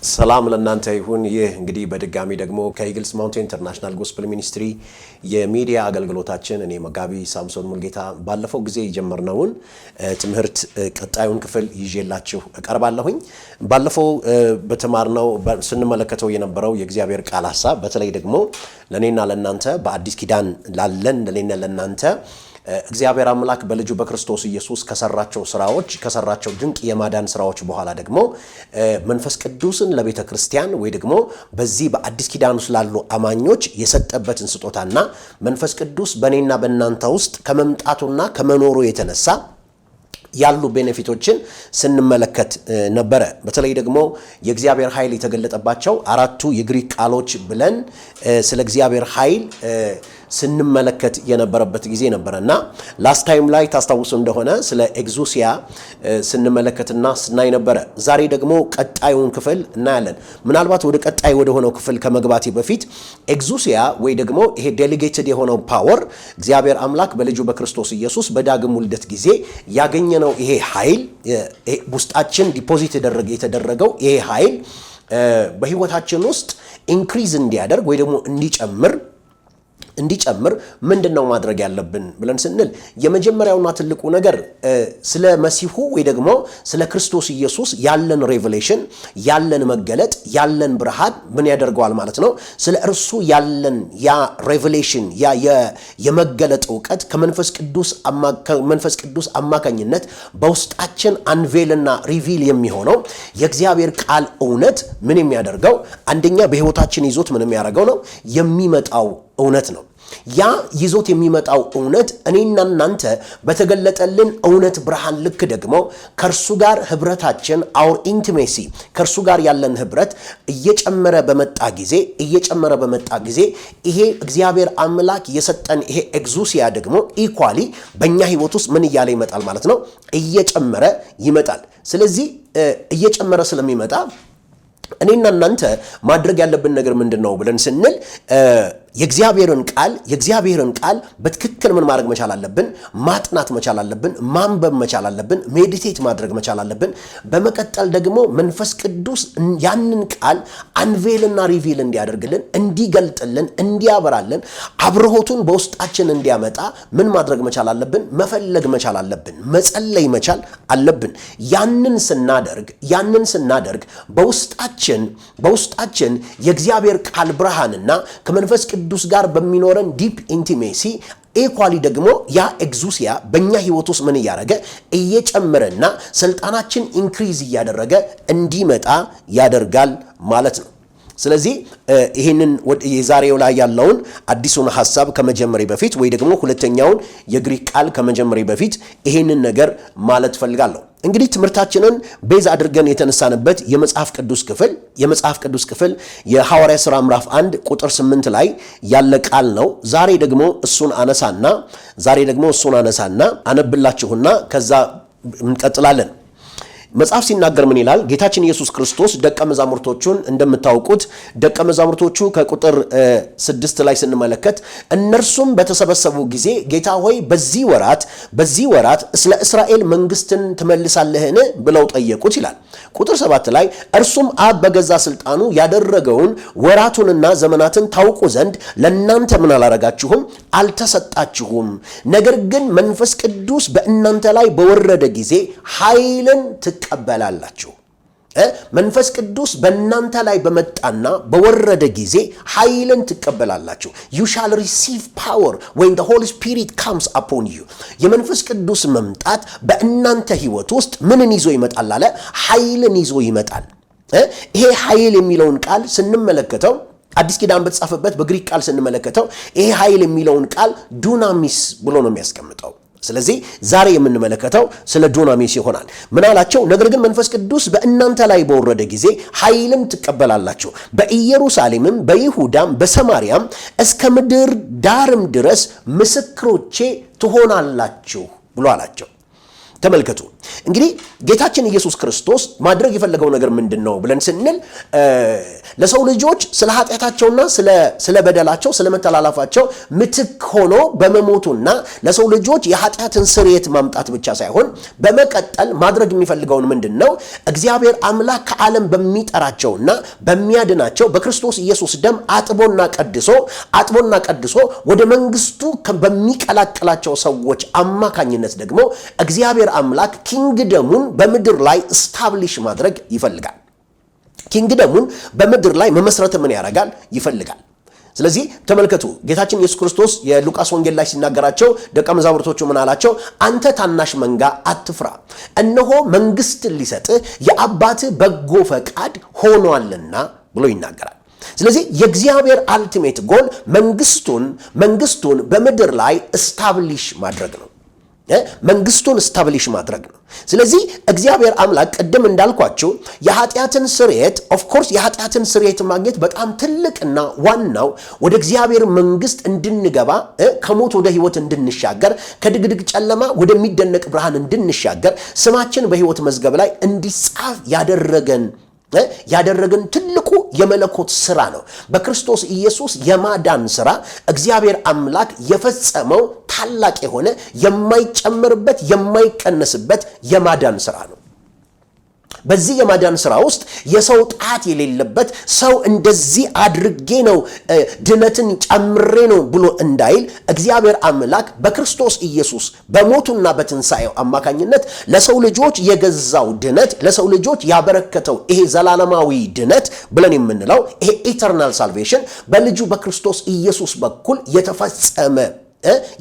ሰላም ለእናንተ ይሁን። ይህ እንግዲህ በድጋሚ ደግሞ ከኢግልስ ማውንቴን ኢንተርናሽናል ጎስፔል ሚኒስትሪ የሚዲያ አገልግሎታችን እኔ መጋቢ ሳምሶን ሙልጌታ ባለፈው ጊዜ የጀመርነውን ትምህርት ቀጣዩን ክፍል ይዤላችሁ እቀርባለሁኝ። ባለፈው በተማርነው ስንመለከተው የነበረው የእግዚአብሔር ቃል ሐሳብ በተለይ ደግሞ ለኔና ለናንተ በአዲስ ኪዳን ላለን ለኔና ለናንተ እግዚአብሔር አምላክ በልጁ በክርስቶስ ኢየሱስ ከሰራቸው ድንቅ የማዳን ስራዎች በኋላ ደግሞ መንፈስ ቅዱስን ለቤተ ክርስቲያን ወይ ደግሞ በዚህ በአዲስ ኪዳን ውስጥ ላሉ አማኞች የሰጠበትን ስጦታና መንፈስ ቅዱስ በእኔና በእናንተ ውስጥ ከመምጣቱና ከመኖሩ የተነሳ ያሉ ቤኔፊቶችን ስንመለከት ነበረ። በተለይ ደግሞ የእግዚአብሔር ኃይል የተገለጠባቸው አራቱ የግሪክ ቃሎች ብለን ስለ እግዚአብሔር ኃይል ስንመለከት የነበረበት ጊዜ ነበርና ላስት ታይም ላይ ታስታውሱ እንደሆነ ስለ ኤግዙሲያ ስንመለከትና ስናይ ነበረ። ዛሬ ደግሞ ቀጣዩን ክፍል እናያለን። ምናልባት ወደ ቀጣይ ወደ ሆነው ክፍል ከመግባቴ በፊት ኤግዙሲያ ወይ ደግሞ ይሄ ዴሊጌትድ የሆነው ፓወር እግዚአብሔር አምላክ በልጁ በክርስቶስ ኢየሱስ በዳግም ውልደት ጊዜ ያገኘነው ይሄ ኃይል ውስጣችን ዲፖዚት የተደረገው ይሄ ኃይል በህይወታችን ውስጥ ኢንክሪዝ እንዲያደርግ ወይ ደግሞ እንዲጨምር ምንድነው ማድረግ ያለብን ብለን ስንል የመጀመሪያውና ትልቁ ነገር ስለ መሲሁ ወይ ደግሞ ስለ ክርስቶስ ኢየሱስ ያለን ሬቨሌሽን ያለን መገለጥ ያለን ብርሃን ምን ያደርገዋል ማለት ነው። ስለ እርሱ ያለን ያ ሬቨሌሽን ያ የመገለጥ ዕውቀት ከመንፈስ ቅዱስ አማካኝነት በውስጣችን አንቬልና ሪቪል የሚሆነው የእግዚአብሔር ቃል እውነት ምን የሚያደርገው አንደኛ በህይወታችን ይዞት ምን የሚያደርገው ነው የሚመጣው እውነት ነው። ያ ይዞት የሚመጣው እውነት እኔና እናንተ በተገለጠልን እውነት ብርሃን ልክ ደግሞ ከርሱ ጋር ህብረታችን our intimacy ከርሱ ጋር ያለን ህብረት እየጨመረ በመጣ ጊዜ ይሄ እግዚአብሔር አምላክ የሰጠን ይሄ ኤግዙሲያ ደግሞ ኢኳሊ በእኛ ህይወት ውስጥ ምን እያለ ይመጣል ማለት ነው እየጨመረ ይመጣል። ስለዚህ እየጨመረ ስለሚመጣ እኔና እናንተ ማድረግ ያለብን ነገር ምንድነው ብለን ስንል የእግዚአብሔርን ቃል በትክክል ምን ማድረግ መቻል አለብን? ማጥናት መቻል አለብን፣ ማንበብ መቻል አለብን፣ ሜዲቴት ማድረግ መቻል አለብን። በመቀጠል ደግሞ መንፈስ ቅዱስ ያንን ቃል አንቬልና ሪቪል እንዲያደርግልን፣ እንዲገልጥልን፣ እንዲያበራልን፣ አብርሆቱን በውስጣችን እንዲያመጣ ምን ማድረግ መቻል አለብን? መፈለግ መቻል አለብን፣ መጸለይ መቻል አለብን። ያንን ስናደርግ በውስጣችን የእግዚአብሔር ቃል ብርሃንና ከመንፈስ ቅዱስ ጋር በሚኖረን ዲፕ ኢንቲሜሲ ኢኳሊ ደግሞ ያ ኤግዙሲያ በእኛ ህይወት ውስጥ ምን እያደረገ እየጨመረና ስልጣናችን ኢንክሪዝ እያደረገ እንዲመጣ ያደርጋል ማለት ነው። ስለዚህ ይሄንን የዛሬው ላይ ያለውን አዲሱን ሐሳብ ከመጀመሪያ በፊት ወይ ደግሞ ሁለተኛውን የግሪክ ቃል ከመጀመሪያ በፊት ይሄንን ነገር ማለት ፈልጋለሁ። እንግዲህ ትምህርታችንን ቤዝ አድርገን የተነሳንበት የመጽሐፍ ቅዱስ ክፍል የሐዋርያ ሥራ ምዕራፍ 1 ቁጥር 8 ላይ ያለ ቃል ነው። ዛሬ ደግሞ እሱን አነሳና አነብላችሁና ከዛ እንቀጥላለን። መጽሐፍ ሲናገር ምን ይላል? ጌታችን ኢየሱስ ክርስቶስ ደቀ መዛሙርቶቹን እንደምታውቁት ደቀ መዛሙርቶቹ ከቁጥር 6 ላይ ስንመለከት እነርሱም በተሰበሰቡ ጊዜ ጌታ ሆይ በዚህ ወራት ስለ እስራኤል መንግስትን ትመልሳለህን ብለው ጠየቁት ይላል። ቁጥር 7 ላይ እርሱም አብ በገዛ ስልጣኑ ያደረገውን ወራቱንና ዘመናትን ታውቁ ዘንድ ለእናንተ ምን አላረጋችሁም? አልተሰጣችሁም። ነገር ግን መንፈስ ቅዱስ በእናንተ ላይ በወረደ ጊዜ ኃይልን ትቀበላላችሁ። መንፈስ ቅዱስ በእናንተ ላይ በመጣና በወረደ ጊዜ ኃይልን ትቀበላላችሁ። you shall receive power when the Holy Spirit comes upon you። የመንፈስ ቅዱስ መምጣት በእናንተ ህይወት ውስጥ ምንን ይዞ ይመጣል አለ? ኃይልን ይዞ ይመጣል። ይሄ ኃይል የሚለውን ቃል ስንመለከተው አዲስ ኪዳን በተጻፈበት በግሪክ ቃል ስንመለከተው ይሄ ኃይል የሚለውን ቃል ዱናሚስ ብሎ ነው የሚያስቀምጠው። ስለዚህ ዛሬ የምንመለከተው ስለ ዱናሚስ ይሆናል። ምን አላቸው? ነገር ግን መንፈስ ቅዱስ በእናንተ ላይ በወረደ ጊዜ ኃይልን ትቀበላላችሁ፣ በኢየሩሳሌምም በይሁዳም በሰማርያም እስከ ምድር ዳርም ድረስ ምስክሮቼ ትሆናላችሁ ብሎ አላቸው። ተመልከቱ፣ እንግዲህ ጌታችን ኢየሱስ ክርስቶስ ማድረግ የፈለገው ነገር ምንድነው ብለን ስንል ለሰው ልጆች ስለ ኃጢአታቸውና ስለ በደላቸው ስለ መተላለፋቸው ምትክ ሆኖ በመሞቱና ለሰው ልጆች የኃጢአትን ስርየት ማምጣት ብቻ ሳይሆን በመቀጠል ማድረግ የሚፈልገውን ምንድነው እግዚአብሔር አምላክ ከዓለም በሚጠራቸውና በሚያድናቸው በክርስቶስ ኢየሱስ ደም አጥቦና ቀድሶ ወደ መንግስቱ በሚቀላቀላቸው ሰዎች አማካኝነት ደግሞ እግዚአብሔር አምላክ ኪንግደሙን በምድር ላይ ስታብሊሽ ማድረግ ይፈልጋል። ኪንግደሙን በምድር ላይ መመስረት ምን ያደርጋል ይፈልጋል። ስለዚህ ተመልከቱ ጌታችን ኢየሱስ ክርስቶስ የሉቃስ ወንጌል ላይ ሲናገራቸው ደቀ መዛሙርቶቹ ምን አላቸው? አንተ ታናሽ መንጋ አትፍራ፣ እነሆ መንግስትን ሊሰጥህ የአባትህ በጎ ፈቃድ ሆኗልና ብሎ ይናገራል። ስለዚህ የእግዚአብሔር አልቲሜት ጎል መንግስቱን በምድር ላይ ስታብሊሽ ማድረግ ነው። መንግስቱን ስታብሊሽ ማድረግ ነው። ስለዚህ እግዚአብሔር አምላክ ቅድም እንዳልኳችሁ የኃጢአትን ስርየት ኦፍ ኮርስ የኃጢአትን ስርየት ማግኘት በጣም ትልቅና ዋናው ወደ እግዚአብሔር መንግስት እንድንገባ ከሞት ወደ ህይወት እንድንሻገር ከድቅድቅ ጨለማ ወደሚደነቅ ብርሃን እንድንሻገር ስማችን በህይወት መዝገብ ላይ እንዲጻፍ ያደረገን ትልቁ የመለኮት ስራ ነው። በክርስቶስ ኢየሱስ የማዳን ስራ እግዚአብሔር አምላክ የፈጸመው ታላቅ የሆነ የማይጨመርበት የማይቀነስበት የማዳን ስራ ነው። በዚህ የማዳን ስራ ውስጥ የሰው ጣት የሌለበት ሰው እንደዚህ አድርጌ ነው ድነትን ጨምሬ ነው ብሎ እንዳይል እግዚአብሔር አምላክ በክርስቶስ ኢየሱስ በሞቱና በትንሳኤው አማካኝነት ለሰው ልጆች የገዛው ድነት ለሰው ልጆች ያበረከተው ይሄ ዘላለማዊ ድነት ብለን የምንለው ይሄ ኢተርናል ሳልቬሽን በልጁ በክርስቶስ ኢየሱስ በኩል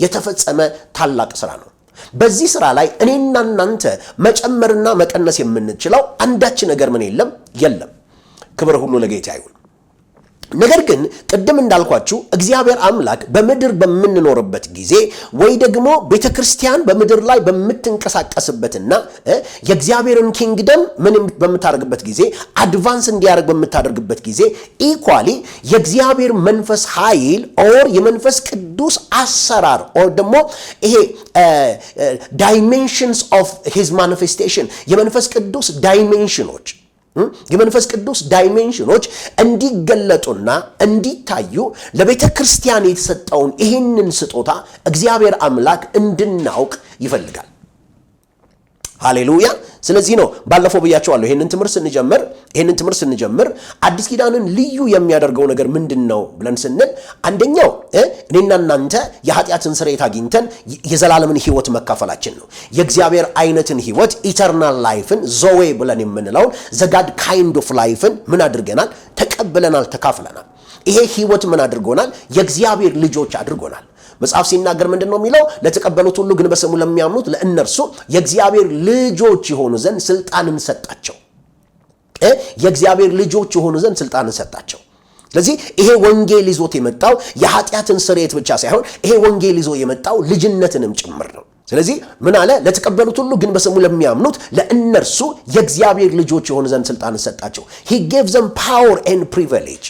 የተፈጸመ ታላቅ ስራ ነው። በዚህ ስራ ላይ እኔና እናንተ መጨመርና መቀነስ የምንችለው አንዳች ነገር ምን የለም። ክብር ሁሉ ለጌታ ይሁን። ነገር ግን ቅድም እንዳልኳችሁ እግዚአብሔር አምላክ በምድር በምንኖርበት ጊዜ ወይ ደግሞ ቤተክርስቲያን በምድር ላይ በምትንቀሳቀስበትና የእግዚአብሔርን ኪንግደም ምን በምታደርግበት ጊዜ አድቫንስ እንዲያደርግ በምታደርግበት ጊዜ ኢኳሊ የእግዚአብሔር መንፈስ ኃይል ኦር የመንፈስ ቅዱስ አሰራር ኦር ደግሞ ይሄ ዳይሜንሽንስ ኦፍ ሂዝ ማኒፌስቴሽን የመንፈስ ቅዱስ ዳይሜንሽኖች እንዲገለጡና እንዲታዩ ለቤተ ክርስቲያን የተሰጠውን ይህንን ስጦታ እግዚአብሔር አምላክ እንድናውቅ ይፈልጋል። ሃሌሉያ። ስለዚህ ነው ባለፈው ብያቸዋለሁ ይሄንን ትምህርት ስንጀምር አዲስ ኪዳንን ልዩ የሚያደርገው ነገር ምንድነው ብለን ስንል አንደኛው እኔና እናንተ የኃጢአትን ስርየት አግኝተን የዘላለምን ህይወት መካፈላችን ነው። የእግዚአብሔር አይነትን ህይወት ኢተርናል ላይፍን ዞዌ ብለን የምንለውን ዘጋድ ካይንድ ኦፍ ላይፍን ምን አድርገናል? ተቀብለናል፣ ተካፍለናል። ይሄ ህይወት ምን አድርጎናል? የእግዚአብሔር ልጆች አድርጎናል። መጽሐፍ ሲናገር ምንድነው የሚለው? ለተቀበሉት ሁሉ ግን በስሙ ለሚያምኑት ለእነርሱ የእግዚአብሔር ልጆች የሆኑ ዘንድ ስልጣንን ሰጣቸው። የእግዚአብሔር ልጆች የሆኑ ዘንድ ስልጣንን ሰጣቸው። ስለዚህ ይሄ ወንጌል ይዞት የመጣው የኃጢአትን ስርየት ብቻ ሳይሆን ይሄ ወንጌል ይዞ የመጣው ልጅነትንም ጭምር ነው። ስለዚህ ምን አለ? ለተቀበሉት ሁሉ ግን በስሙ ለሚያምኑት ለእነርሱ የእግዚአብሔር ልጆች የሆኑ ዘንድ ስልጣንን ሰጣቸው። he gave them power and privilege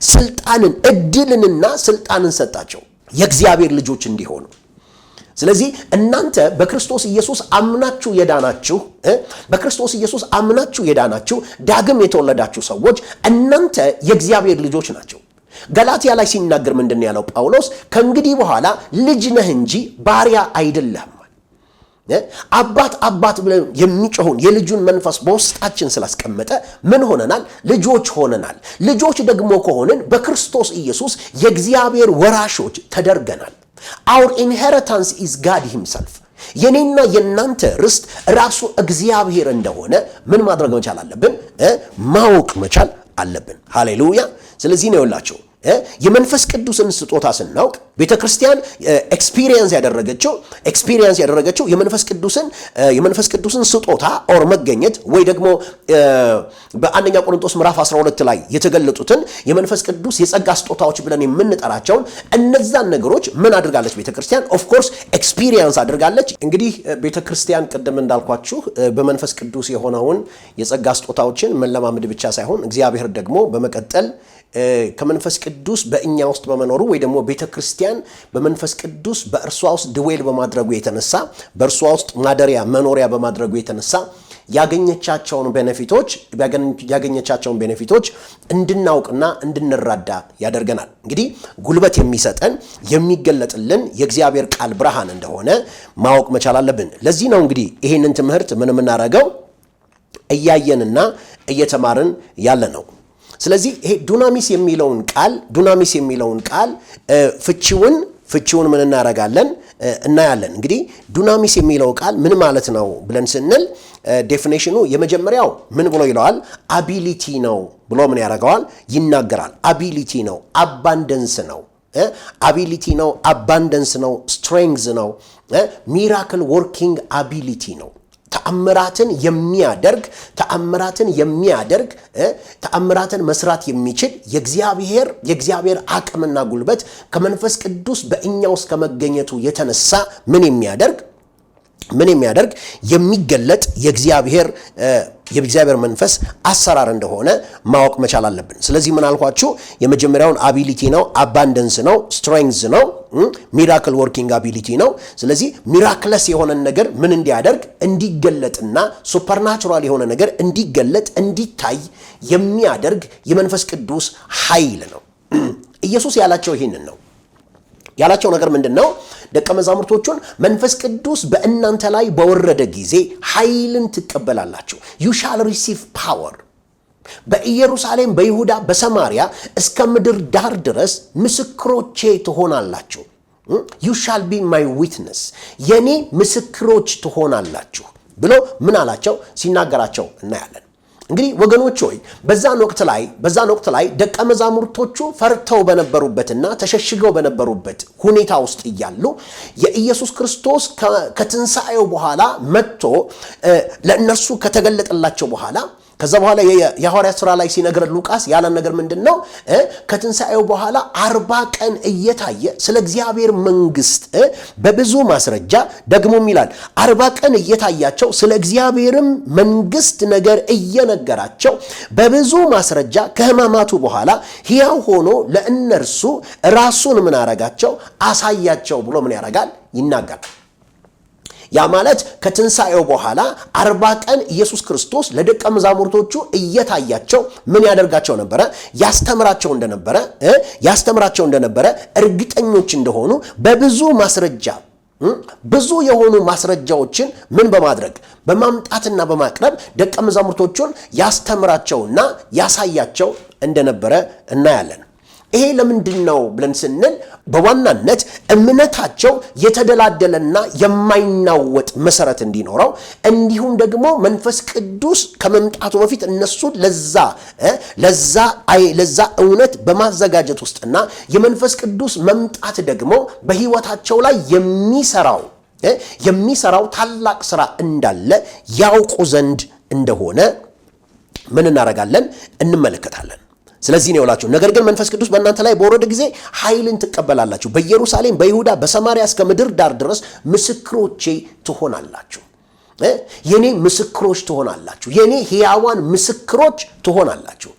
ስልጣንን እድልንና ስልጣንን ሰጣቸው የእግዚአብሔር ልጆች እንዲሆኑ። ስለዚህ እናንተ በክርስቶስ ኢየሱስ አምናችሁ የዳናችሁ ዳግም የተወለዳችሁ ሰዎች እናንተ የእግዚአብሔር ልጆች ናቸው። ገላትያ ላይ ሲናገር ምንድነው ያለው ጳውሎስ? ከእንግዲህ በኋላ ልጅ ነህ እንጂ ባሪያ አይደለህም። አባት ብለን የሚጮኸውን የልጁን መንፈስ በውስጣችን ስላስቀመጠ ምን ሆነናል? ልጆች ሆነናል። ልጆች ደግሞ ከሆንን በክርስቶስ ኢየሱስ የእግዚአብሔር ወራሾች ተደርገናል። our inheritance is God himself የኔና የናንተ ርስት ራሱ እግዚአብሔር እንደሆነ ምን ማድረግ መቻል አለብን? ማወቅ መቻል አለብን። ሃሌሉያ። ስለዚህ ነው ያላችሁ የመንፈስ ቅዱስን ስጦታ ስናውቅ ቤተክርስቲያን ኤክስፒሪየንስ ያደረገችው የመንፈስ ቅዱስን ስጦታ ኦር መገኘት ወይ ደግሞ በአንደኛ ቆሮንቶስ ምዕራፍ 12 ላይ የተገለጹትን የመንፈስ ቅዱስ የጸጋ ስጦታዎች ብለን የምንጠራቸውን እነዛን ነገሮች ምን አድርጋለች ቤተክርስቲያን? ኦፍ ኮርስ ኤክስፒሪየንስ አድርጋለች። እንግዲህ ቤተክርስቲያን ቅድም እንዳልኳችሁ በመንፈስ ቅዱስ የሆነውን የጸጋ ስጦታዎችን መለማመድ ብቻ ሳይሆን እግዚአብሔር ደግሞ በመቀጠል ከመንፈስ ቅዱስ በእኛ ውስጥ በመኖሩ ወይ ደግሞ ቤተክርስቲያን በመንፈስ ቅዱስ በእርሷ ውስጥ ድዌል በማድረጉ የተነሳ በእርሷ ውስጥ ማደሪያ መኖሪያ በማድረጉ የተነሳ ያገኘቻቸውን ቤኔፊቶች እንድናውቅና እንድንረዳ ያደርገናል። እንግዲህ ጉልበት የሚሰጠን የሚገለጥልን የእግዚአብሔር ቃል ብርሃን እንደሆነ ማወቅ መቻል አለብን። ለዚህ ነው እንግዲህ ይሄንን ትምህርት ምን የምናደርገው እያየንና እየተማርን ያለ ነው። ስለዚህ ይሄ ዱናሚስ የሚለውን ቃል ፍቺውን ምን እናደርጋለን እናያለን። እንግዲህ ዱናሚስ የሚለው ቃል ምን ማለት ነው ብለን ስንል ዴፊኒሽኑ የመጀመሪያው ምን ብሎ ይለዋል? አቢሊቲ ነው ብሎ ምን ያደርገዋል? ይናገራል። አቢሊቲ ነው፣ አባንደንስ ነው። አቢሊቲ ነው፣ አባንደንስ ነው፣ ስትሬንግዝ ነው፣ ሚራክል ወርኪንግ አቢሊቲ ነው። ተአምራትን የሚያደርግ ተአምራትን መስራት የሚችል የእግዚአብሔር አቅምና ጉልበት ከመንፈስ ቅዱስ በእኛ ውስጥ ከመገኘቱ የተነሳ ምን የሚያደርግ የሚገለጥ የእግዚአብሔር መንፈስ አሰራር እንደሆነ ማወቅ መቻል አለብን። ስለዚህ ምን አልኳችሁ? የመጀመሪያውን አቢሊቲ ነው፣ አባንደንስ ነው፣ ስትሬንግዝ ነው፣ ሚራክል ወርኪንግ አቢሊቲ ነው። ስለዚህ ሚራክለስ የሆነ ነገር ምን እንዲያደርግ እንዲገለጥና ሱፐርናቹራል የሆነ ነገር እንዲገለጥ እንዲታይ የሚያደርግ የመንፈስ ቅዱስ ኃይል ነው። ኢየሱስ ያላቸው ይህንን ነው። ያላቸው ነገር ምንድነው? ደቀ መዛሙርቶቹን መንፈስ ቅዱስ በእናንተ ላይ በወረደ ጊዜ ኃይልን ትቀበላላችሁ። you shall receive power። በኢየሩሳሌም፣ በይሁዳ፣ በሰማርያ እስከ ምድር ዳር ድረስ ምስክሮቼ ትሆናላችሁ። you shall be my witness፣ የኔ ምስክሮች ትሆናላችሁ ብሎ ምን አላቸው ሲናገራቸው እናያለን። እንግዲህ ወገኖች ሆይ በዛን ወቅት ላይ ደቀ መዛሙርቶቹ ፈርተው በነበሩበትና ተሸሽገው በነበሩበት ሁኔታ ውስጥ እያሉ የኢየሱስ ክርስቶስ ከትንሣኤው በኋላ መጥቶ ለእነርሱ ከተገለጠላቸው በኋላ ከዛ በኋላ የሐዋርያት ሥራ ላይ ሲነግረን ሉቃስ ያለን ነገር ምንድነው? ከትንሣኤው በኋላ 40 ቀን እየታየ ስለ እግዚአብሔር መንግስት በብዙ ማስረጃ ደግሞም ይላል 40 ቀን እየታያቸው ስለ እግዚአብሔርም መንግስት ነገር እየነገራቸው በብዙ ማስረጃ ከሕማማቱ በኋላ ሕያው ሆኖ ለእነርሱ ራሱን ምን አረጋቸው? አሳያቸው ብሎ ምን ያደርጋል? ይናገራል። ያ ማለት ከትንሣኤው በኋላ 40 ቀን ኢየሱስ ክርስቶስ ለደቀ መዛሙርቶቹ እየታያቸው ምን ያደርጋቸው ነበረ? ያስተምራቸው እንደነበረ እርግጠኞች እንደሆኑ በብዙ ማስረጃ ብዙ የሆኑ ማስረጃዎችን ምን በማድረግ በማምጣትና በማቅረብ ደቀ መዛሙርቶቹን ያስተምራቸውና ያሳያቸው እንደነበረ እናያለን። ይሄ ለምንድን ነው ብለን ስንል በዋናነት እምነታቸው የተደላደለና የማይናወጥ መሰረት እንዲኖረው እንዲሁም ደግሞ መንፈስ ቅዱስ ከመምጣቱ በፊት እነሱ ለዛ እውነት በማዘጋጀት ውስጥና የመንፈስ ቅዱስ መምጣት ደግሞ በሕይወታቸው ላይ የሚሰራው ታላቅ ስራ እንዳለ ያውቁ ዘንድ እንደሆነ ምን እናደርጋለን? እንመለከታለን። ስለዚህ ነው ያላችሁ። ነገር ግን መንፈስ ቅዱስ በእናንተ ላይ በወረደ ጊዜ ኃይልን ትቀበላላችሁ፣ በኢየሩሳሌም፣ በይሁዳ፣ በሰማርያ እስከ ምድር ዳር ድረስ ምስክሮቼ ትሆናላችሁ። የኔ ምስክሮች ትሆናላችሁ፣ የኔ ሕያዋን ምስክሮች ትሆናላችሁ።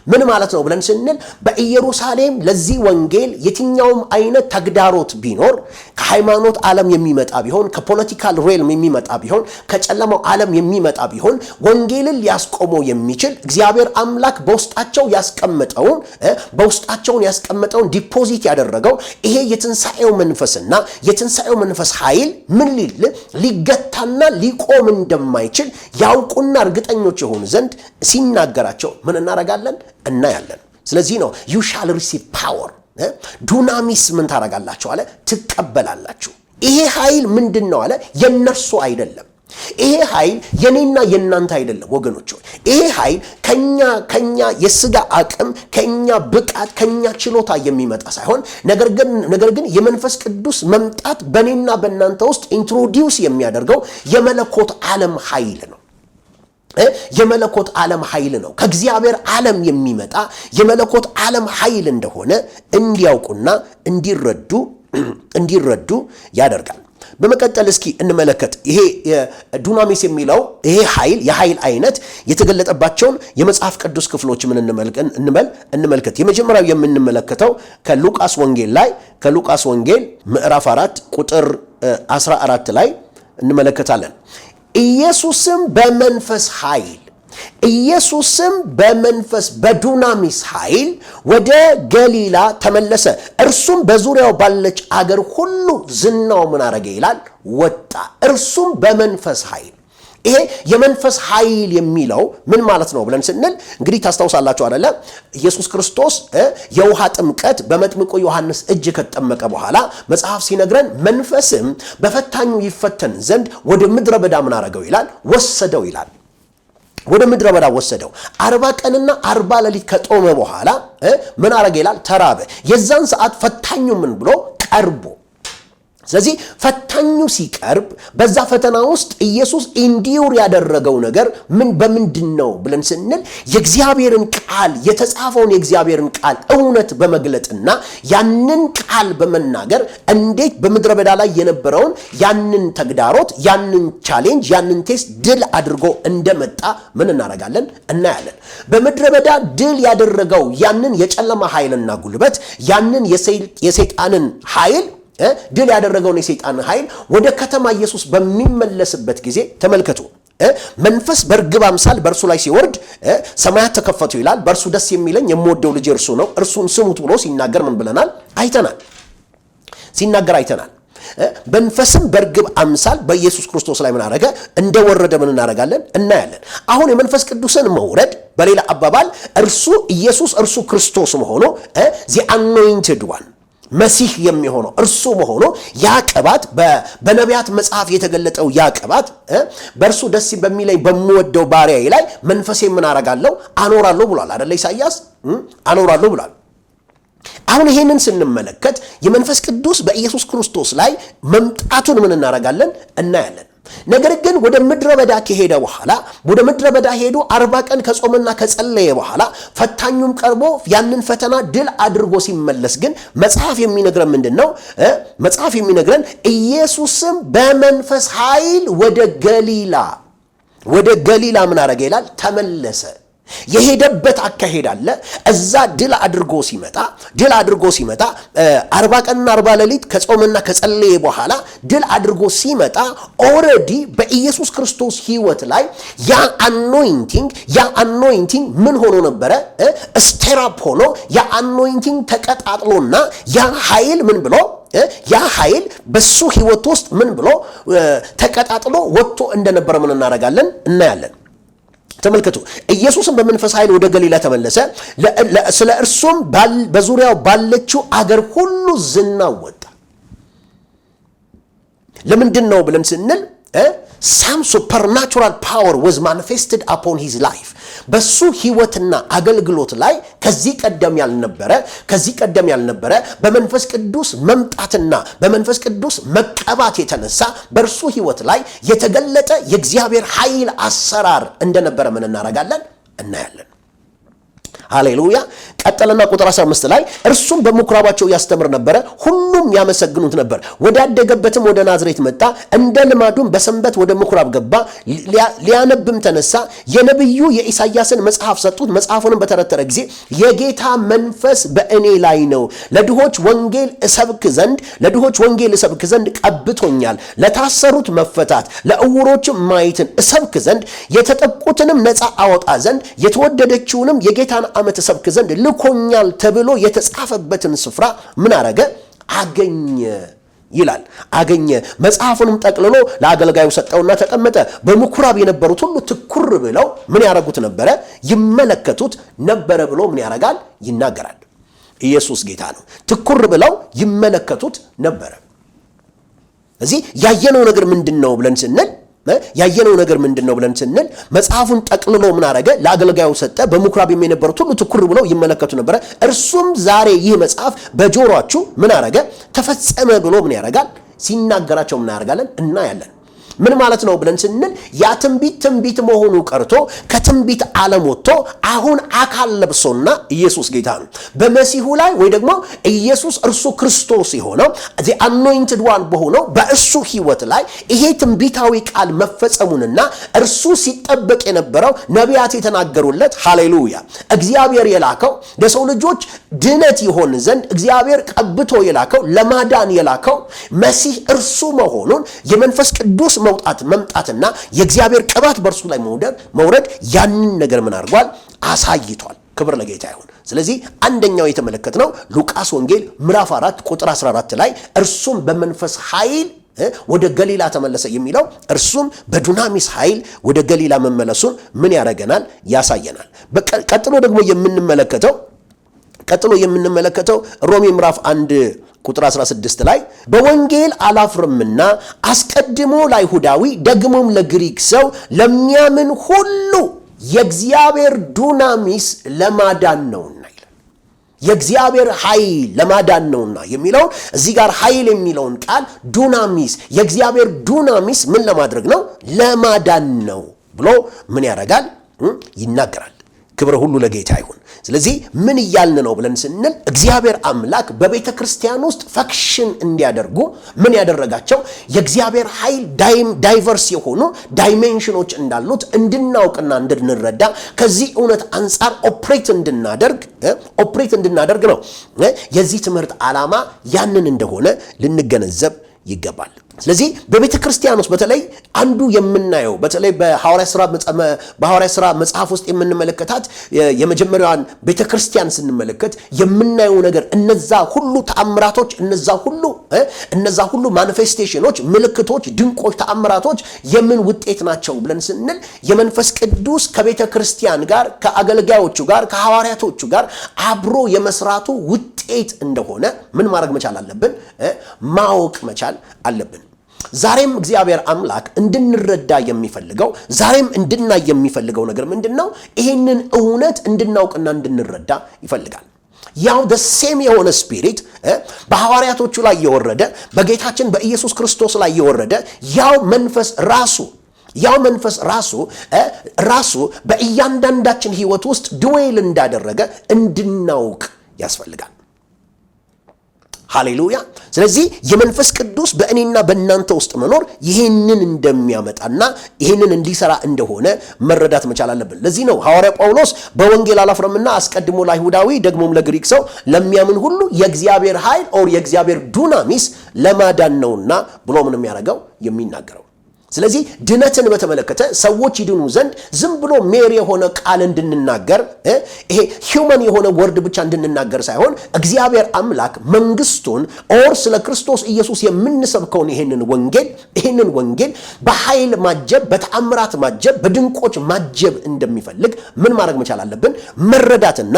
ምን ማለት ነው ብለን ስንል በኢየሩሳሌም ለዚህ ወንጌል የትኛውም አይነት ተግዳሮት ቢኖር ከሃይማኖት ዓለም የሚመጣ ቢሆን ከፖለቲካል ሬልም የሚመጣ ቢሆን ከጨለማው ዓለም የሚመጣ ቢሆን ወንጌልን ሊያስቆመው የሚችል እግዚአብሔር አምላክ በውስጣቸውን ያስቀመጠውን ዲፖዚት ያደረገው ይሄ የትንሣኤው መንፈስና የትንሣኤው መንፈስ ኃይል ምን ሊገታና ሊቆም እንደማይችል ያውቁና እርግጠኞች የሆኑ ዘንድ ሲናገራቸው ምን እናደርጋለን? እናያለን። ስለዚህ ነው you shall receive power። ዱናሚስ ምን ታደርጋላችሁ አለ? ትቀበላላችሁ። ይሄ ኃይል ምንድነው አለ? የነርሱ አይደለም። ይሄ ኃይል የኔና የናንተ አይደለም ወገኖች። ይሄ ኃይል ከኛ የሥጋ አቅም ከኛ ብቃት ከኛ ችሎታ የሚመጣ ሳይሆን ነገር ግን የመንፈስ ቅዱስ መምጣት በኔና በእናንተ ውስጥ ኢንትሮዲዩስ የሚያደርገው የመለኮት ዓለም ኃይል ነው። የመለኮት ዓለም ኃይል ነው። ከእግዚአብሔር ዓለም የሚመጣ የመለኮት ዓለም ኃይል እንደሆነ እንዲያውቁና እንዲረዱ ያደርጋል። በመቀጠል እስኪ እንመለከት። ይሄ ዱናሚስ የሚለው ይሄ ኃይል የኃይል አይነት የተገለጠባቸውን የመጽሐፍ ቅዱስ ክፍሎች ምን እንመልከት። የመጀመሪያው የምንመለከተው ከሉቃስ ወንጌል ምዕራፍ 4 ቁጥር 14 ላይ እንመለከታለን። ኢየሱስም በመንፈስ በዱናሚስ ኃይል ወደ ገሊላ ተመለሰ። እርሱም በዙሪያው ባለች አገር ሁሉ ዝናው ምን አረገ ይላል ወጣ። እርሱም በመንፈስ ኃይል። ይሄ የመንፈስ ኃይል የሚለው ምን ማለት ነው ብለን ስንል እንግዲህ ታስታውሳላችሁ አይደለ? ኢየሱስ ክርስቶስ የውሃ ጥምቀት በመጥምቁ ዮሐንስ እጅ ከተጠመቀ በኋላ መጽሐፍ ሲነግረን መንፈስም በፈታኙ ይፈተን ዘንድ ወደ ምድረ በዳ ምን አረገው ይላል ወሰደው ይላል። ወደ ምድረ በዳ ወሰደው 40 ቀንና 40 ሌሊት ከጦመ በኋላ ምን አረገ ይላል ተራበ። የዛን ሰዓት ፈታኙ ምን ብሎ ቀርቦ፣ ስለዚህ ፈታኙ ሲቀርብ በዛ ፈተና ውስጥ ኢየሱስ ኢንዲዩር ያደረገው ነገር በምንድን ነው ብለን ስንል የእግዚአብሔርን ቃል የተጻፈውን የእግዚአብሔርን ቃል እውነት በመግለጥና ያንን ቃል በመናገር እንዴት በምድረ በዳ ላይ የነበረውን ያንን ተግዳሮት ያንን ቻሌንጅ ያንን ቴስት ድል አድርጎ እንደመጣ ምን እናደርጋለን እናያለን። በምድረ በዳ ድል ያደረገው ያንን የጨለማ ኃይልና ጉልበት ያንን የሰይጣንን ኃይል ድል ያደረገውን የሰይጣን ኃይል ወደ ከተማ ኢየሱስ በሚመለስበት ጊዜ ተመልከቱ። መንፈስ በርግብ አምሳል በእርሱ ላይ ሲወርድ ሰማያት ተከፈቱ ይላል። በእርሱ ደስ የሚለኝ የምወደው ልጅ እርሱ ነው፣ እርሱን ስሙት ብሎ ሲናገር ምን ብለናል? አይተናል። መንፈስም በርግብ አምሳል በኢየሱስ ክርስቶስ ላይ ምን አረገ? እንደወረደ ምን እናረጋለን? እናያለን። አሁን የመንፈስ ቅዱስን መውረድ በሌላ አባባል ኢየሱስ እርሱ ክርስቶስ መሆኑ the anointed one መሲህ የሚሆነው እርሱ መሆኑ ያ ቅባት በነቢያት መጽሐፍ የተገለጠው ያ ቅባት በእርሱ ደስ በሚለኝ በምወደው ባሪያዬ ላይ መንፈሴ ምን አረጋለሁ? አኖራለሁ ብሏል አይደለ? ኢሳይያስ አኖራለሁ ብሏል። አሁን ይሄንን ስንመለከት የመንፈስ ቅዱስ በኢየሱስ ክርስቶስ ላይ መምጣቱን ምን እናረጋለን? እናያለን። ነገር ግን ወደ ምድረ በዳ ከሄደ በኋላ ወደ ምድረ በዳ ሄዶ 40 ቀን ከጾመና ከጸለየ በኋላ ፈታኙም ቀርቦ ያንን ፈተና ድል አድርጎ ሲመለስ ግን መጽሐፍ የሚነግረን ምንድነው? መጽሐፍ የሚነግረን ኢየሱስም በመንፈስ ኃይል ወደ ገሊላ ምን አረገ ይላል? ተመለሰ። የሄደበት አካሄድ አለ። እዛ ድል አድርጎ ሲመጣ 40 ቀንና 40 ሌሊት ከጾምና ከጸለየ በኋላ ድል አድርጎ ሲመጣ ኦሬዲ በኢየሱስ ክርስቶስ ሕይወት ላይ ያ አኖይንቲንግ ምን ሆኖ ነበረ? ስቴራፕ ሆኖ ያ አኖይንቲንግ ተቀጣጥሎና ያ ኃይል ምን ብሎ ያ ኃይል በሱ ሕይወት ውስጥ ምን ብሎ ተቀጣጥሎ ወጥቶ እንደነበረ ምን እናያለን። ተመልከቱ። ኢየሱስም በመንፈስ ኃይል ወደ ገሊላ ተመለሰ። ስለ እርሱም በዙሪያው ባለችው አገር ሁሉ ዝናው ወጣ። ለምንድን ነው ብለን ስንል some supernatural power was manifested upon his life በሱ ህይወትና አገልግሎት ላይ ከዚህ ቀደም ያልነበረ በመንፈስ ቅዱስ መምጣትና በመንፈስ ቅዱስ መቀባት የተነሳ በርሱ ህይወት ላይ የተገለጠ የእግዚአብሔር ኃይል አሰራር እንደነበረ ምን እናያለን። ሃሌሉያ። ቀጠለና ቁጥር 15 ላይ እርሱም በምኩራባቸው ያስተምር ነበረ፣ ሁሉም ያመሰግኑት ነበር። ወዳደገበትም ወደ ናዝሬት መጣ፣ እንደ ልማዱም በሰንበት ወደ ምኩራብ ገባ፣ ሊያነብም ተነሳ። የነቢዩ የኢሳይያስን መጽሐፍ ሰጡት። መጽሐፉንም በተረተረ ጊዜ የጌታ መንፈስ በእኔ ላይ ነው፣ ለድሆች ወንጌል እሰብክ ዘንድ ቀብቶኛል፣ ለታሰሩት መፈታት፣ ለዕውሮችም ማየትን እሰብክ ዘንድ፣ የተጠቁትንም ነፃ አወጣ ዘንድ፣ የተወደደችውንም የጌታን ዓመት እሰብክ ዘንድ ልኮኛል ተብሎ የተጻፈበትን ስፍራ ምን አረገ? አገኘ ይላል። አገኘ። መጽሐፉንም ጠቅልሎ ለአገልጋዩ ሰጠውና ተቀመጠ። በምኩራብ የነበሩት ሁሉ ትኩር ብለው ምን ያረጉት ነበረ? ይመለከቱት ነበረ ብሎ ምን ያረጋል? ይናገራል። ኢየሱስ ጌታ ነው። ትኩር ብለው ይመለከቱት ነበረ። እዚህ ያየነው ነገር ምንድነው ብለን ስንል መጽሐፉን ጠቅልሎ ምን አረገ? ለአገልጋዩ ሰጠ። በምኩራብ የነበሩት ሁሉ ትኩር ብለው ይመለከቱ ነበረ። እርሱም ዛሬ ይህ መጽሐፍ በጆሮአችሁ ምን አረገ? ተፈጸመ ብሎ ምን ያረጋል? ሲናገራቸው ምን እናያለን? ምን ማለት ነው ብለን ስንል ያ ትንቢት መሆኑ ቀርቶ ከትንቢት ዓለም ወጥቶ አሁን አካል ለብሶና ኢየሱስ ጌታ ነው በመሲሁ ላይ ወይ ደግሞ ኢየሱስ እርሱ ክርስቶስ የሆነው the anointed one በሆነው በእሱ ህይወት ላይ ይሄ ትንቢታዊ ቃል መፈጸሙንና እርሱ ሲጠበቅ የነበረው ነቢያት የተናገሩለት ሃሌሉያ እግዚአብሔር የላከው ለሰው ልጆች ድነት ይሆን ዘንድ እግዚአብሔር ቀብቶ የላከው ለማዳን የላከው መሲህ እርሱ መሆኑን የመንፈስ ቅዱስ መምጣትና የእግዚአብሔር ቅባት በእርሱ ላይ መውረድ ያንን ነገር ምን አድርጓል አሳይቷል ክብር ለጌታ ይሁን ስለዚህ አንደኛው የተመለከተው ሉቃስ ወንጌል ምዕራፍ 4 ቁጥር 14 ላይ እርሱም በመንፈስ ኃይል ወደ ገሊላ ተመለሰ የሚለው እርሱም በዱናሚስ ኃይል ወደ ገሊላ መመለሱን ምን ያረጋናል ያሳየናል ቀጥሎ ደግሞ የምንመለከተው ሮሜ ምዕራፍ 1 ቁጥር 16 ላይ በወንጌል አላፍርምና አስቀድሞ ለአይሁዳዊ ደግሞም ለግሪክ ሰው ለሚያምን ሁሉ የእግዚአብሔር ዱናሚስ ለማዳን ነውና ይላል የእግዚአብሔር ኃይል ለማዳን ነውና የሚለው እዚህ ጋር ኃይል የሚለውን ቃል ዱናሚስ የእግዚአብሔር ዱናሚስ ምን ለማድረግ ነው ለማዳን ነው ብሎ ምን ያረጋል ይናገራል ክብር ሁሉ ለጌታ ይሁን ስለዚህ ምን ይያልን ነው ብለን ስንል እግዚአብሔር አምላክ በቤተ ክርስቲያን ውስጥ ፈክሽን እንዲያደርጉ ምን ያደረጋቸው የእግዚአብሔር ኃይል ዳይቨርስ የሆኑ ዳይሜንሽኖች እንዳሉት እንድናውቅና እንድንረዳ ከዚህ እውነት አንፃር ኦፕሬት እንድናደርግ ነው የዚህ ትምህርት ዓላማ ያንን እንደሆነ ልንገነዘብ ይገባል ስለዚህ በቤተ ክርስቲያን ውስጥ በተለይ አንዱ የምናየው በተለይ በሐዋርያ ሥራ መጽሐፍ ውስጥ የምንመለከታት የመጀመሪያዋን ቤተ ክርስቲያን ስንመለከት የምናየው ነገር እነዛ ሁሉ ተአምራቶች እነዛ ሁሉ ማኒፌስቴሽኖች ምልክቶች ድንቆች ተአምራቶች የምን ውጤት ናቸው ብለን ስንል የመንፈስ ቅዱስ ከቤተ ክርስቲያን ጋር ከአገልጋዮቹ ጋር ከሐዋርያቶቹ ጋር አብሮ የመስራቱ ውጤት እንደሆነ ምን ማድረግ መቻል አለብን ማወቅ መቻል አለብን ዛሬም እግዚአብሔር አምላክ እንድንረዳ የሚፈልገው ዛሬም እንድናይ የሚፈልገው ነገር ምንድነው ይሄንን እውነት እንድናውቅና እንድንረዳ ይፈልጋል ያው the same የሆነ ስፒሪት በሐዋርያቶቹ ላይ የወረደ በጌታችን በኢየሱስ ክርስቶስ ላይ የወረደ ያው መንፈስ ራሱ በእያንዳንዳችን ህይወት ውስጥ ድዌል እንዳደረገ እንድናውቅ ያስፈልጋል ሃሌሉያ ስለዚህ የመንፈስ ቅዱስ በእኔና በእናንተ ውስጥ መኖር ይሄንን እንደሚያመጣና ይሄንን እንዲሰራ እንደሆነ መረዳት መቻል አለብን ለዚህ ነው ሐዋርያ ጳውሎስ በወንጌል አላፍርምና አስቀድሞ ለአይሁዳዊ ደግሞም ለግሪክ ሰው ለሚያምን ሁሉ የእግዚአብሔር ኃይል የእግዚአብሔር ዱናሚስ ለማዳን ነውና ብሎ ምን የሚያደርገው የሚናገረው ስለዚህ ድነትን በተመለከተ ሰዎች ይድኑ ዘንድ ዝም ብሎ ሜር የሆነ ቃል እንድንናገር ይሄ ሂዩመን የሆነ ወርድ ብቻ እንድንናገር ሳይሆን እግዚአብሔር አምላክ መንግስቱን ስለ ክርስቶስ ኢየሱስ የምንሰብከውን ይሄንን ወንጌል በኃይል ማጀብ በተአምራት ማጀብ በድንቆች ማጀብ እንደሚፈልግ ምን ማድረግ መቻል አለብን መረዳትና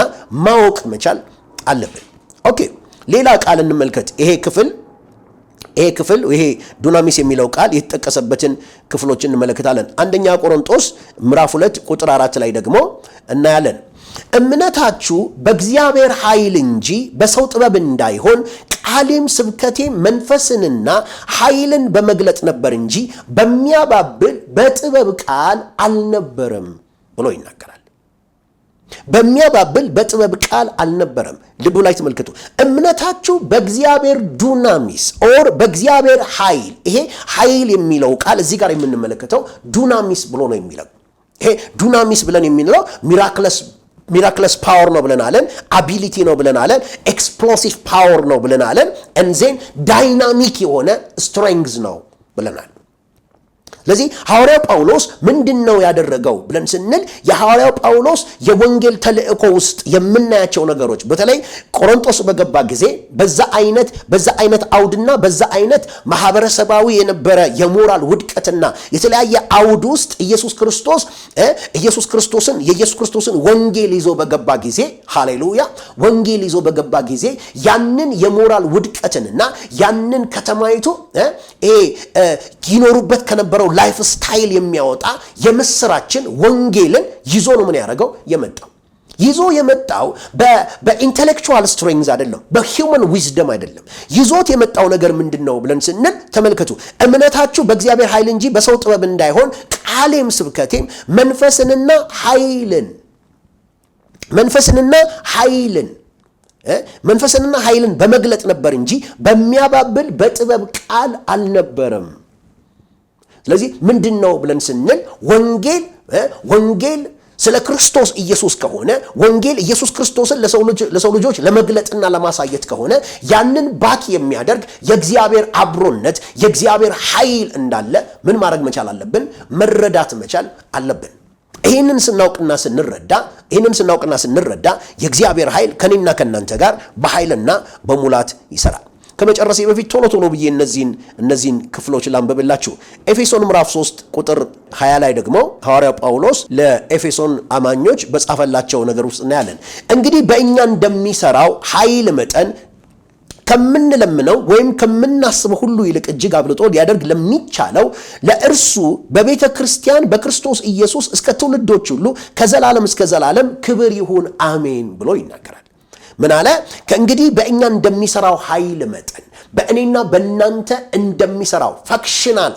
ማወቅ መቻል አለብን ኦኬ ሌላ ቃል እንመልከት ይሄ ክፍል ይሄ ዱናሚስ የሚለው ቃል የተጠቀሰበትን ክፍሎች እንመለከታለን አንደኛ ቆሮንቶስ ምዕራፍ 2 ቁጥር 4 ላይ ደግሞ እናያለን እምነታችሁ በእግዚአብሔር ኃይል እንጂ በሰው ጥበብ እንዳይሆን ቃሌም ስብከቴም መንፈስንና ኃይልን በመግለጥ ነበር እንጂ በሚያባብል በጥበብ ቃል አልነበረም ብሎ ይናገራል በሚያባብል በጥበብ ቃል አልነበረም ልቡ ላይ ተመልከቱ እምነታችሁ በእግዚአብሔር ዱናሚስ በእግዚአብሔር ኃይል ይሄ ኃይል የሚለው ቃል እዚህ ጋር የምንመለከተው ዱናሚስ ብሎ ነው የሚለው ይሄ ዱናሚስ ብለን የሚለው ሚራክለስ ፓወር ነው ብለናለን አቢሊቲ ነው ብለናለን ኤክስፕሎሲቭ ፓወር ነው ብለናለን እንዜን ዳይናሚክ የሆነ ስትሬንግዝ ነው ብለናል ስለዚህ ሐዋርያው ጳውሎስ ምንድነው ያደረገው ብለን ስንል የሐዋርያው ጳውሎስ የወንጌል ተልእኮ ውስጥ የምናያቸው ነገሮች በተለይ ቆሮንቶስ በገባ ጊዜ በዛ አይነት አውድና በዛ አይነት ማህበረሰባዊ የነበረ የሞራል ውድቀትና የተለያየ አውድ ውስጥ የኢየሱስ ክርስቶስን ወንጌል ይዞ በገባ ጊዜ ሃሌሉያ ወንጌል ይዞ በገባ ጊዜ ያንን የሞራል ውድቀትንና ያንን ከተማይቱ ይኖሩበት ከነበረው ላይፍ ስታይል የሚያወጣ የምስራችን ወንጌልን ይዞ ነው ምን ያደረገው የመጣው ይዞ የመጣው በኢንቴሌክቹዋል ስትሬንግዝ አይደለም፣ በሂውመን ዊዝደም አይደለም። ይዞት የመጣው ነገር ምንድነው ብለን ስንል ተመልከቱ። እምነታችሁ በእግዚአብሔር ኃይል እንጂ በሰው ጥበብ እንዳይሆን ቃሌም ስብከቴም መንፈስንና ኃይልን በመግለጥ ነበር እንጂ በሚያባብል በጥበብ ቃል አልነበረም። ስለዚህ ምንድነው ብለን ስንል ወንጌል ስለ ክርስቶስ ኢየሱስ ከሆነ ወንጌል ኢየሱስ ክርስቶስን ለሰው ልጆች ለመግለጥና ለማሳየት ከሆነ ያንን ባክ የሚያደርግ የእግዚአብሔር አብሮነት የእግዚአብሔር ኃይል እንዳለ ምን ማድረግ መቻል አለብን? መረዳት መቻል አለብን። ይህንን ስናውቅና ስንረዳ የእግዚአብሔር ኃይል ከኔና ከናንተ ጋር በኃይልና በሙላት ይሰራል። ከመጨረሴ በፊት ቶሎ ብዬ እነዚህን ክፍሎች ላንብብላችሁ። ኤፌሶን ምዕራፍ 3 ቁጥር 20 ላይ ደግሞ ሐዋርያው ጳውሎስ ለኤፌሶን አማኞች በጻፈላቸው ነገር ውስጥ እናያለን። እንግዲህ በእኛ እንደሚሰራው ኃይል መጠን ከምንለምነው ወይም ከምናስበው ሁሉ ይልቅ እጅግ አብልጦ ሊያደርግ ለሚቻለው ለእርሱ በቤተ ክርስቲያን በክርስቶስ ኢየሱስ እስከ ትውልዶች ሁሉ ከዘላለም እስከ ዘላለም ክብር ይሁን አሜን ብሎ ይናገራል። ምን አለ? ከእንግዲህ በእኛ እንደሚሰራው ኃይል መጠን በእኔና በእናንተ እንደሚሰራው ፋክሽናል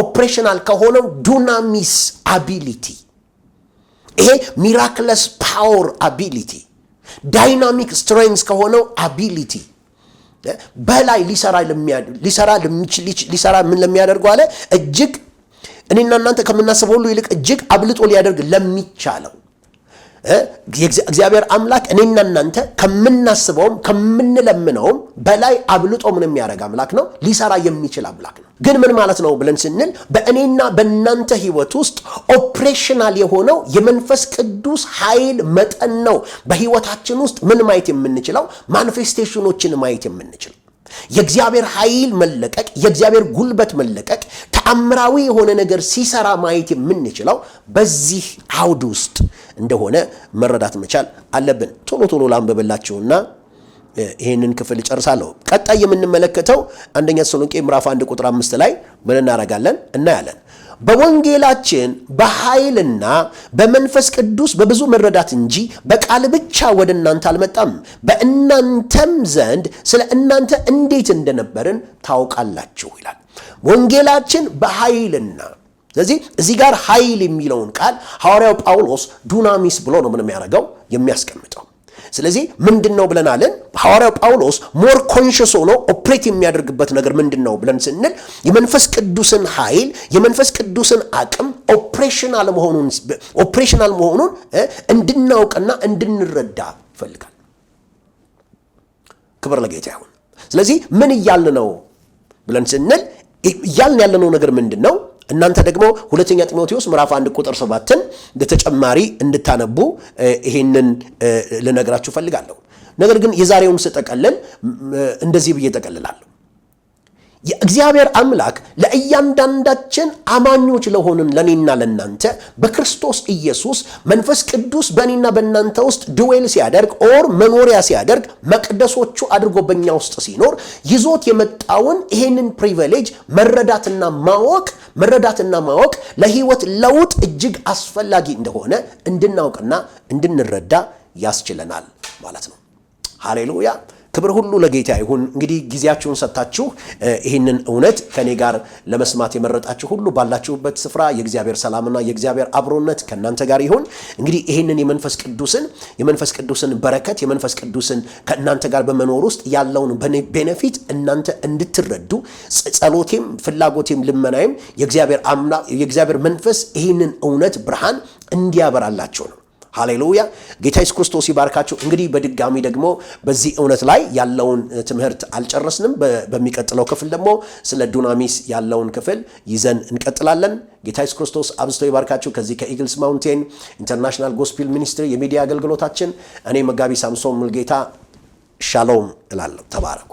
ኦፕሬሽናል ከሆነው ዱናሚስ አቢሊቲ፣ ይሄ ሚራክለስ ፓወር አቢሊቲ፣ ዳይናሚክ ስትሬንግዝ ከሆነው አቢሊቲ በላይ ሊሰራ ምን ለሚያደርገው አለ? እጅግ እኔና እናንተ ከምናስበው ሁሉ ይልቅ እጅግ አብልጦ ሊያደርግ ለሚቻለው እግዚአብሔር አምላክ እኔና እናንተ ከምናስበውም ከምንለምነውም በላይ አብልጦ ምን የሚያደርግ አምላክ ነው? ሊሰራ የሚችል አምላክ ነው። ግን ምን ማለት ነው ብለን ስንል በእኔና በእናንተ ህይወት ውስጥ ኦፕሬሽናል የሆነው የመንፈስ ቅዱስ ኃይል መጠን ነው። በህይወታችን ውስጥ ምን ማየት የምንችለው? ማኒፌስቴሽኖችን ማየት የምንችለው የእግዚአብሔር ኃይል መለቀቅ፣ የእግዚአብሔር ጉልበት መለቀቅ፣ ተአምራዊ የሆነ ነገር ሲሰራ ማየት የምንችለው በዚህ አውድ ውስጥ እንደሆነ መረዳት መቻል አለብን። ቶሎ ላንብብላችሁና ይህንን ክፍል ጨርሳለሁ። ቀጣይ የምንመለከተው አንደኛ ተሰሎንቄ ምዕራፍ 1 ቁጥር 5 ላይ ምን እናያለን? በወንጌላችን በኃይልና በመንፈስ ቅዱስ በብዙ መረዳት እንጂ በቃል ብቻ ወደ እናንተ አልመጣም፣ በእናንተም ዘንድ ስለ እናንተ እንዴት እንደነበርን ታውቃላችሁ ይላል። ወንጌላችን በኃይልና ስለዚህ እዚህ ጋር ኃይል የሚለውን ቃል ሐዋርያው ጳውሎስ ዱናሚስ ብሎ ነው ምን የሚያደርገው የሚያስቀምጠው። ስለዚህ ምንድነው ብለናልን? ሐዋርያው ጳውሎስ ሞር ኮንሽስ ሆኖ ኦፕሬት የሚያደርግበት ነገር ምንድነው ብለን ስንል የመንፈስ ቅዱስን ኃይል የመንፈስ ቅዱስን አቅም ኦፕሬሽናል መሆኑን እንድናውቅና እንድንረዳ ይፈልጋል። ክብር ለጌታ ይሁን። ስለዚህ ምን እያልን ነው ብለን ስንል እያልን ያለነው ነገር ምንድነው? እናንተ ደግሞ ሁለተኛ ጢሞቴዎስ ምዕራፍ 1 ቁጥር 7ን በተጨማሪ እንድታነቡ ይሄንን ልነግራችሁ ፈልጋለሁ። ነገር ግን የዛሬውን ስጠቀልል እንደዚህ ብዬ ተቀልላለሁ። የእግዚአብሔር አምላክ ለእያንዳንዳችን አማኞች ለሆንን ለኔና ለናንተ በክርስቶስ ኢየሱስ መንፈስ ቅዱስ በኔና በእናንተ ውስጥ ድዌል ሲያደርግ ኦር መኖሪያ ሲያደርግ መቅደሶቹ አድርጎ በእኛ ውስጥ ሲኖር ይዞት የመጣውን ይሄንን ፕሪቪሌጅ መረዳትና ማወቅ ለህይወት ለውጥ እጅግ አስፈላጊ እንደሆነ እንድናውቅና እንድንረዳ ያስችለናል ማለት ነው። ሃሌሉያ! ክብር ሁሉ ለጌታ ይሁን። እንግዲህ ጊዜያችሁን ሰጣችሁ ይህንን እውነት ከኔ ጋር ለመስማት የመረጣችሁ ሁሉ ባላችሁበት ስፍራ የእግዚአብሔር ሰላምና የእግዚአብሔር አብሮነት ከእናንተ ጋር ይሁን። እንግዲህ ይህንን የመንፈስ ቅዱስን በረከት የመንፈስ ቅዱስን ከእናንተ ጋር በመኖር ውስጥ ያለውን ቤኔፊት እናንተ እንድትረዱ ጸሎቴም ፍላጎቴም ልመናዬም የእግዚአብሔር መንፈስ ይህንን እውነት ብርሃን እንዲያበራላችሁ ነው። ሃሌሉያ! ጌታ ኢየሱስ ክርስቶስ ይባርካችሁ። እንግዲህ በድጋሚ ደግሞ በዚህ እውነት ላይ ያለውን ትምህርት አልጨረስንም። በሚቀጥለው ክፍል ደግሞ ስለ ዱናሚስ ያለውን ክፍል ይዘን እንቀጥላለን። ጌታ ኢየሱስ ክርስቶስ አብዝቶ ይባርካችሁ። ከዚህ ከኢግልስ ማውንቴን ኢንተርናሽናል ጎስፔል ሚኒስትሪ የሚዲያ አገልግሎታችን እኔ መጋቢ ሳምሶን ሙልጌታ ሻሎም እላለሁ። ተባረኩ።